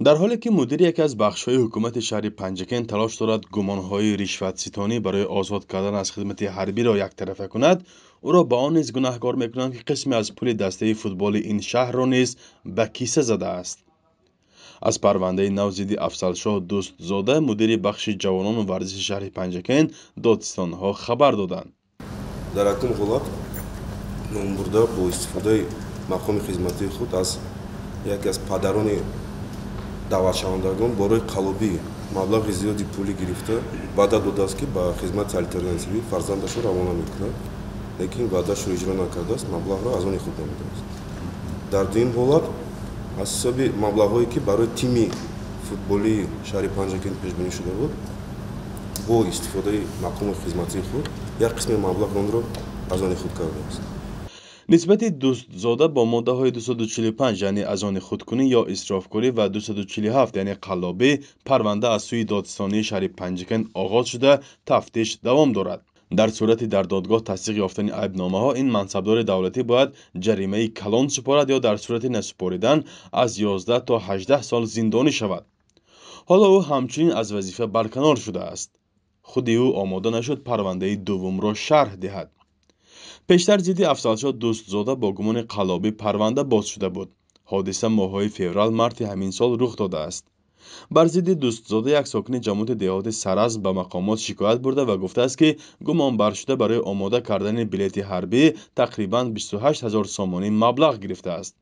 در حالی که مدیر یکی از بخش‌های حکومت شهر پنجکن تلاش دارد گمانه‌های رشوت‌ستانی برای آزاد کردن از خدمت حربی را یکطرفه کند، او را به آن نیز گناهکار می‌کنند که قسمی از پول دسته فوتبال این شهر را نیز به کیسه زده است. از پرونده نو ضد افضلشاه دوستزاده مدیر بخش جوانان و ورزش شهر پنجکن دادستان‌ها خبر دادند. در اکنون حالت نامبرده با استفاده مقام خدمتی خود از یکی از پدران دعوتشوندگان برای قلابی مبلغ زیادی پولی گرفته وعده داده است که به خدمت آلترناتیوی فرزندش را روانه میکند، لیکن وعده‌اش را اجرا نکرده است، مبلغ را از آن خود نمیده است. در این حالت از حساب مبلغ‌هایی که برای تیم فوتبالی شهر پنجکن پیش بینی شده بود با استفاده مقام خدمتی خود یک قسم مبلغ را از آن خود کرده است. نسبت دوستزاده با ماده های 245 یعنی از آن خودکنی یا اسرافکاری و 247 یعنی قلابی پرونده از سوی دادستانی شهر پنجکن آغاز شده تفتیش دوام دارد. در صورتی در دادگاه تصدیق یافتن عیبنامه ها این منصبدار دولتی باید جریمه کلان سپارد یا در صورت نسپاریدن از 11 تا 18 سال زندانی شود. حالا او همچنین از وظیفه برکنار شده است. خود او آماده نشد پرونده دوم را شرح دهد. پیشتر ضد افضلشاه دوستزاده با گمان قلابی پرونده باز شده بود. حادثه ماه‌های فوریه مارت همین سال رخ داده است. بر ضد دوستزاده یک ساکن جماعت دهات سرز به مقامات شکایت برده و گفته است که گمانبر شده برای آماده کردن بلیط حربی تقریباً 28,000 سامانی مبلغ گرفته است.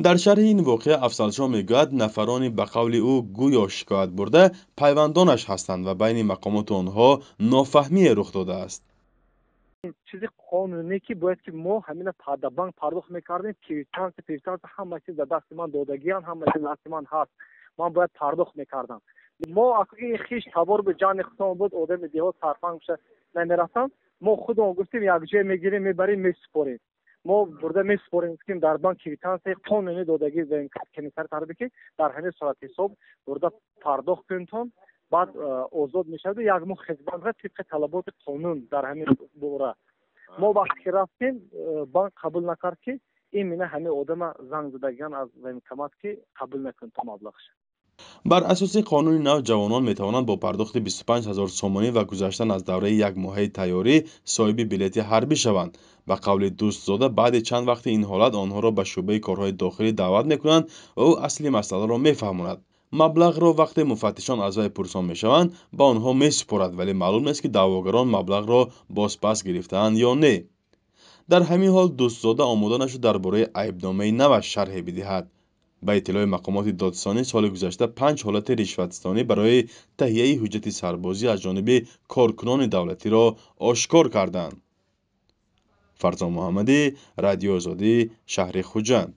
در شرح این واقعه افضلشاه میگوید نفرانی به قول او گویا شکایت برده پیوندانش هستند و بین مقامات آنها نافهمی رخ داده است. چیزی قانونی که باید که ما همین بانک پرداخت میکردیم کیتانس همه چیز در دست من دادگیان همه چیز دست من هست، من باید پرداخت میکردم. ما اگه خیش تبار به جان خودم بود آدم دیوار سرفنگ شه نمیرفتم، ما خودمون گفتیم یک جای میگیریم میبریم میسپاریم، ما برده میسپاریم که در بانک کیتانس قانونی دادگی زنگ کنیسر تربی که در همین صورت حساب برده پرداخت کنتون بعد آزاد میشد و یک مو خدمت را طبق طلبات قانون در همین دوره ما وقتی که رفتیم بانک قبول نکرد که این مینه همه آدم زنگ زدگان از وینکامات که قبول نکن تا مبلغش. بر اساس قانون نو جوانان میتوانند با پرداخت 25,000 سامانی و گذشتن از دوره یک ماهه تیاری صاحب بلیط حربی شوند. به قول دوستزاده بعد چند وقت این حالت آنها را به شعبه کارهای داخلی دعوت میکنند و او اصلی مسئله را میفهماند. مبلغ را وقتی مفتشان از وی پرسان میشوند به آنها میسپارد، ولی معلوم نیست که دعواگران مبلغ را بازپس گرفتهاند یا نه. در همین حال دوستزاده آماده نشد درباره عیبنامه نو شرح بدهد. به اطلاع مقامات دادستانی سال گذشته 5 حالت رشوتستانی برای تهیه حجت سربازی از جانب کارکنان دولتی را آشکار کردند. فرزان محمدی، رادیو آزادی، شهر خوجند.